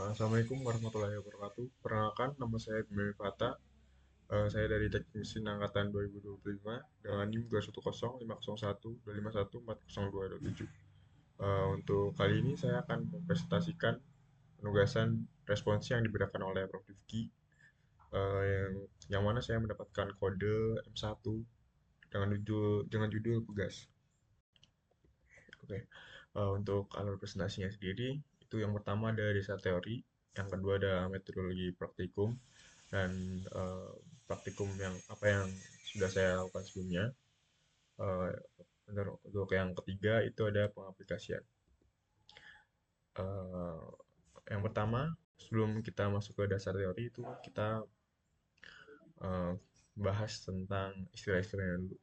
Assalamualaikum warahmatullahi wabarakatuh. Perkenalkan, nama saya Bima Fata. Saya dari Teknik Mesin Angkatan 2025 dengan NIM 210505125140227. Untuk kali ini saya akan mempresentasikan penugasan responsi yang diberikan oleh Prof. Difki, yang mana saya mendapatkan kode M1 dengan judul tugas. Oke. Untuk alur presentasinya sendiri, itu yang pertama ada dasar teori, yang kedua ada metodologi praktikum, dan praktikum yang sudah saya lakukan sebelumnya. Eh, untuk yang ketiga itu ada pengaplikasian. Eh, yang pertama, sebelum kita masuk ke dasar teori itu kita eh, bahas tentang istilah-istilahnya dulu.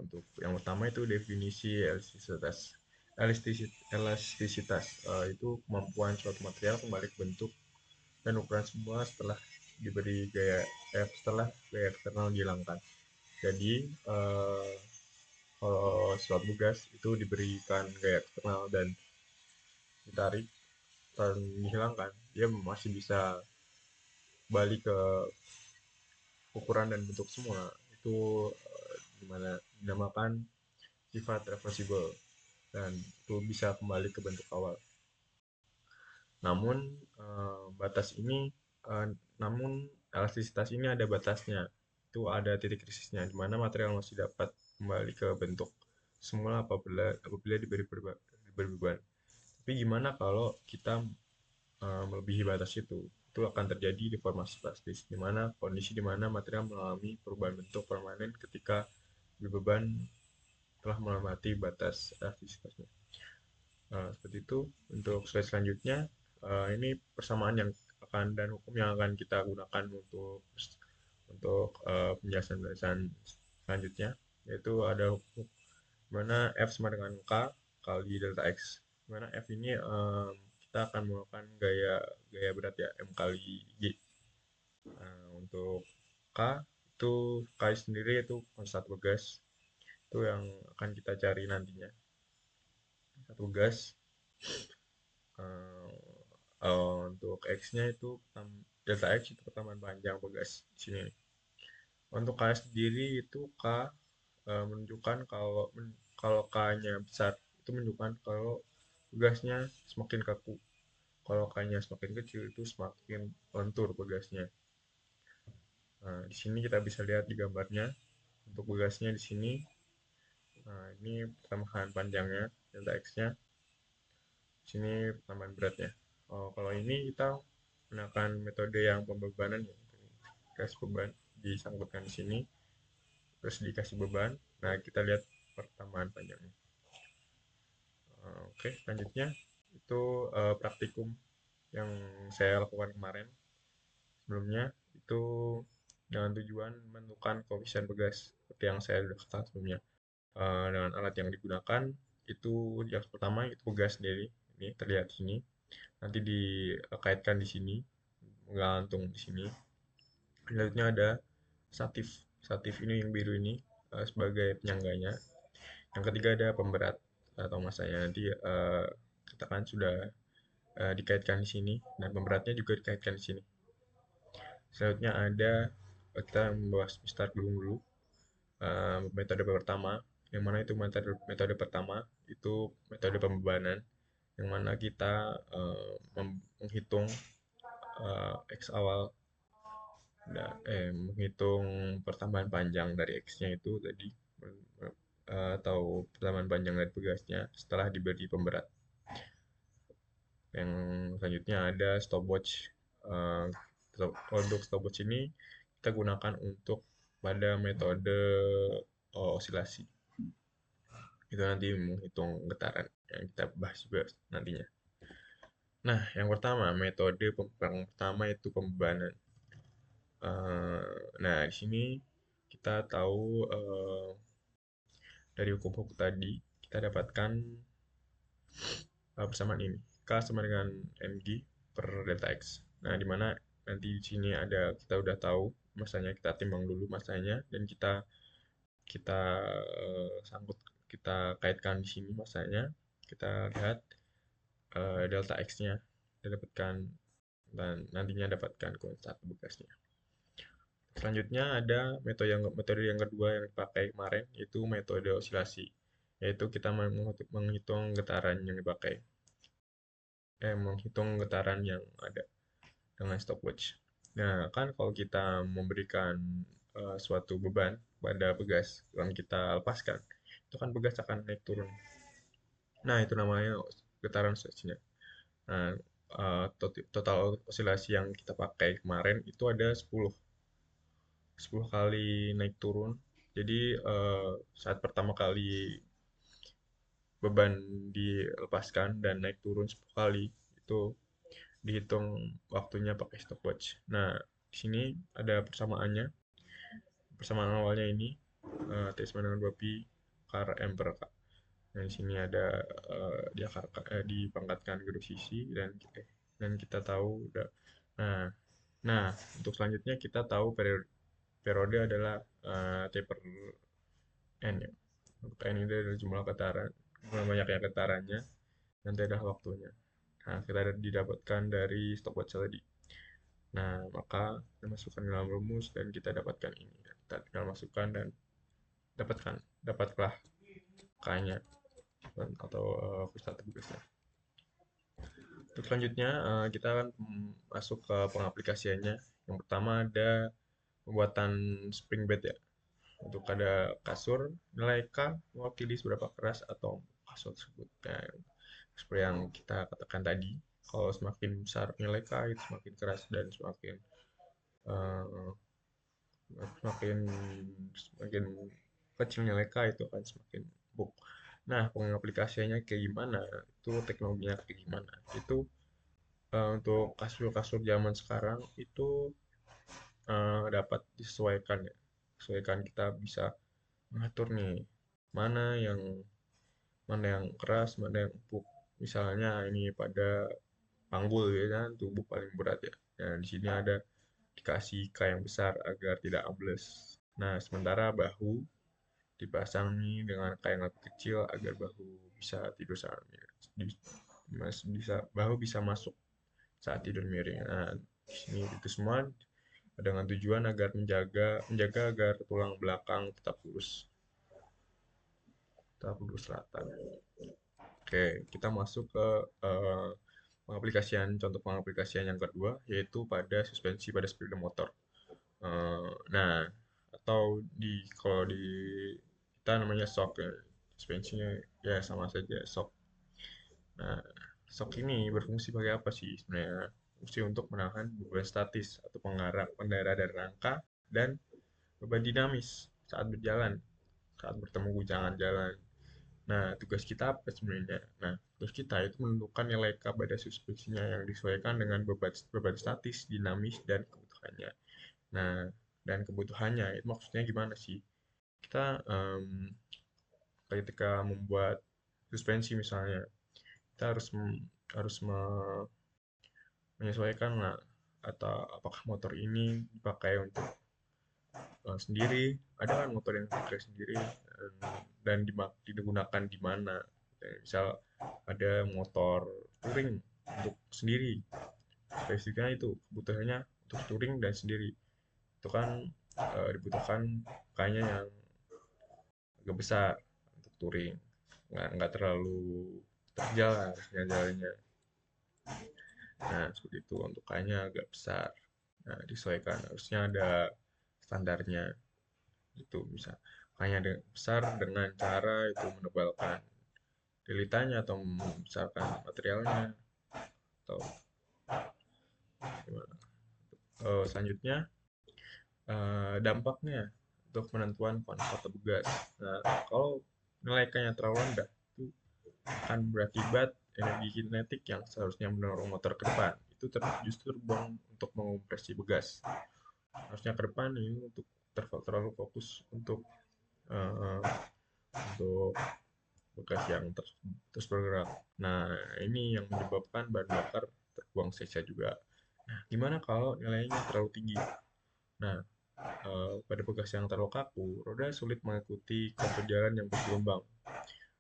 Untuk yang pertama itu definisi elastisitas. Elastisitas itu kemampuan suatu material kembali ke bentuk dan ukuran semula setelah gaya eksternal dihilangkan. Jadi kalau suatu gas itu diberikan gaya eksternal dan ditarik dan dihilangkan, dia masih bisa balik ke ukuran dan bentuk semula. Itu dimana dinamakan sifat reversible dan itu bisa kembali ke bentuk awal. Namun batas ini, eh, namun elastisitas ini ada batasnya. Itu ada titik krisisnya di mana material masih dapat kembali ke bentuk semula apabila diberi beban. Tapi gimana kalau kita melebihi batas itu? Itu akan terjadi deformasi plastis, di mana kondisi di mana material mengalami perubahan bentuk permanen ketika beban telah melewati batas elastisitasnya. Seperti itu. Untuk slide selanjutnya, ini persamaan yang dan hukum yang akan kita gunakan untuk penjelasan selanjutnya, yaitu ada hukum mana F sama dengan K kali delta X. Mana F ini kita akan menggunakan gaya berat ya, M kali G. Untuk K itu kali sendiri itu konstan gas, itu yang akan kita cari nantinya. Satu gas. Eh, untuk X-nya itu delta X itu pertemuan panjang pegas di sini. Untuk K sendiri itu K menunjukkan kalau K-nya besar itu menunjukkan kalau pegasnya semakin kaku. Kalau K-nya semakin kecil itu semakin lentur pegasnya. Nah, di sini kita bisa lihat di gambarnya untuk pegasnya di sini. Nah, ini pertambahan panjangnya delta X-nya. Sini tambahan beratnya. Kalau ini kita gunakan metode yang pembebanan ya. Kasih beban disangkutkan di sini, terus dikasih beban. Nah, kita lihat pertambahan panjangnya. Oke, selanjutnya itu praktikum yang saya lakukan kemarin. Sebelumnya itu dengan tujuan menentukan koefisien pegas seperti yang saya sudah katakan sebelumnya. Dengan alat yang digunakan itu yang pertama itu pegas sendiri, ini terlihat di sini. Nanti dikaitkan di sini, menggantung di sini. Selanjutnya ada statif. Statif ini yang biru ini sebagai penyangganya. Yang ketiga ada pemberat atau masanya. Nanti kita kan sudah dikaitkan di sini dan pemberatnya juga dikaitkan di sini. Selanjutnya ada kita membahas start dulu metode pertama, yang mana itu metode pertama itu metode pembebanan, yang mana kita menghitung X awal menghitung pertambahan panjang dari X-nya itu tadi, atau pertambahan panjang dari pegasnya setelah diberi pemberat. Yang selanjutnya ada stopwatch. Eh, untuk stopwatch ini kita gunakan untuk pada metode osilasi. Itu nanti menghitung getaran yang kita bahas juga nantinya. Nah, yang pertama itu pembebanan. Nah, di sini kita tahu dari hukum-hukum tadi kita dapatkan persamaan ini. K sama dengan mg per delta x. Nah, di mana nanti di sini kita udah tahu masanya, kita timbang dulu masanya dan kita kita sangkut kita kaitkan di sini masanya. Kita lihat delta x-nya kita dapatkan dan nantinya dapatkan koin satu bekasnya. Selanjutnya ada metode yang kedua yang dipakai kemarin, yaitu metode osilasi, yaitu kita menghitung getaran yang dipakai, menghitung getaran yang ada dengan stopwatch. Nah, kan kalau kita memberikan suatu beban pada begas yang kita lepaskan, itu kan begas akan naik turun. Nah, itu namanya getaran oscillasinya. Nah, total osilasi yang kita pakai kemarin itu ada 10 kali naik turun. Jadi saat pertama kali beban dilepaskan dan naik turun 10 kali itu dihitung waktunya pakai stopwatch. Nah, di sini ada persamaannya. Persamaan awalnya ini T sama dengan 2pi kar M per K. Nah, di sini ada dipangkatkan kedua sisi dan kita tahu udah. Nah, nah untuk selanjutnya kita tahu periode adalah T per N ya. Untuk N ini adalah jumlah getaran, banyaknya getarannya, nanti adalah waktunya. Nah, kita didapatkan dari stopwatch tadi. Nah, maka kita masukkan ke dalam rumus dan kita dapatkan ini. Kita tinggal masukkan dan dapatlah K-nya atau pusat tugasnya. Untuk selanjutnya kita akan masuk ke pengaplikasiannya. Yang pertama ada pembuatan spring bed ya. Untuk ada kasur, nilai K mewakili seberapa keras atau kasur tersebut. Nah, seperti yang kita katakan tadi, kalau semakin besar nilai K itu semakin keras dan uh, semakin semakin kecil nilai K itu akan semakin empuk. Nah, pengaplikasiannya kayak gimana? Itu teknologinya kayak gimana? Itu untuk kasur-kasur zaman sekarang itu dapat disesuaikan ya. Sesuaikan kita bisa mengatur nih mana yang keras, mana yang empuk. Misalnya ini pada panggul ya kan, tubuh paling berat ya. Nah, di sini ada dikasih K yang besar agar tidak ambles. Nah, sementara bahu dipasang nih dengan K yang lebih kecil agar bahu bisa tidur saat bahu bisa masuk saat tidur miring. Nah, di sini itu semua dengan tujuan agar menjaga agar tulang belakang tetap lurus rata. Oke, kita masuk ke eh, contoh pengaplikasian yang kedua, yaitu pada suspensi pada sepeda motor. Nah, atau kalau di kita namanya shock ya, suspensinya ya sama saja shock. Nah, shock ini berfungsi sebagai apa sih sebenarnya? Fungsi untuk menahan beban statis atau pengendara dari rangka dan beban dinamis saat berjalan, saat bertemu guncangan jalan. Nah, tugas kita apa sebenarnya? Nah, tugas kita itu menentukan nilai K pada suspensinya yang disesuaikan dengan beban statis, dinamis, dan kebutuhannya. Nah, dan kebutuhannya itu maksudnya gimana sih? Kita ketika membuat suspensi misalnya, kita harus menyesuaikan lah atau apakah motor ini dipakai untuk sendiri, ada kan motor yang dipakai sendiri dan digunakan di mana. Misal ada motor touring untuk sendiri, spesifiknya itu kebutuhannya untuk touring dan sendiri, itu kan dibutuhkan kayaknya yang agak besar untuk touring, nggak terlalu terjal lah jalannya. Nah, seperti itu untuk kayaknya agak besar. Nah, disesuaikan harusnya ada standarnya itu bisa kayaknya besar dengan cara itu menebalkan lilitannya atau membesarkan materialnya atau gimana. Selanjutnya dampaknya untuk penentuan kuantitas tugas. Nah, kalau nilai K-nya terlalu rendah itu akan berakibat energi kinetik yang seharusnya mendorong motor ke depan itu justru terbuang untuk mengompresi begas. Harusnya ke depan ini untuk terlalu fokus uh, untuk bekas yang terus bergerak. Nah, ini yang menyebabkan bahan bakar terbuang sia-sia juga. Nah, gimana kalau nilainya terlalu tinggi? Nah, pada bekas yang terlalu kaku, roda sulit mengikuti kontur jalan yang bergelombang.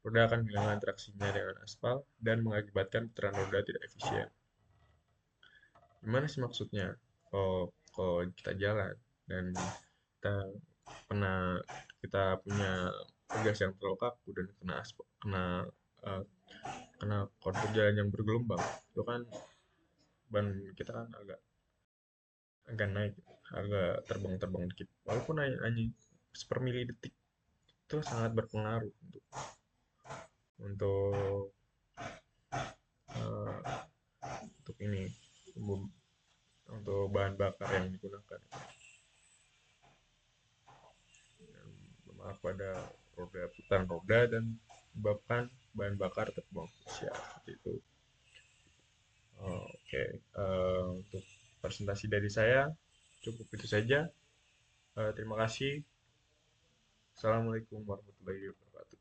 Roda akan kehilangan traksinya dengan aspal dan mengakibatkan putaran roda tidak efisien. Gimana sih maksudnya? Kalau kita jalan dan kita kena kita punya gas yang terlalu kaku dan kena aspal, eh, kena kontur jalan yang bergelombang, itu kan ban kita kan agak agak naik, agak terbang-terbang dikit. Walaupun hanya sepermili detik, itu sangat berpengaruh untuk eh, untuk ini untuk bahan bakar yang digunakan. Berpengaruh pada roda putaran roda dan menyebabkan bahan bakar terbuang sia seperti itu. Oke, untuk presentasi dari saya cukup itu saja. Terima kasih. Assalamualaikum warahmatullahi wabarakatuh.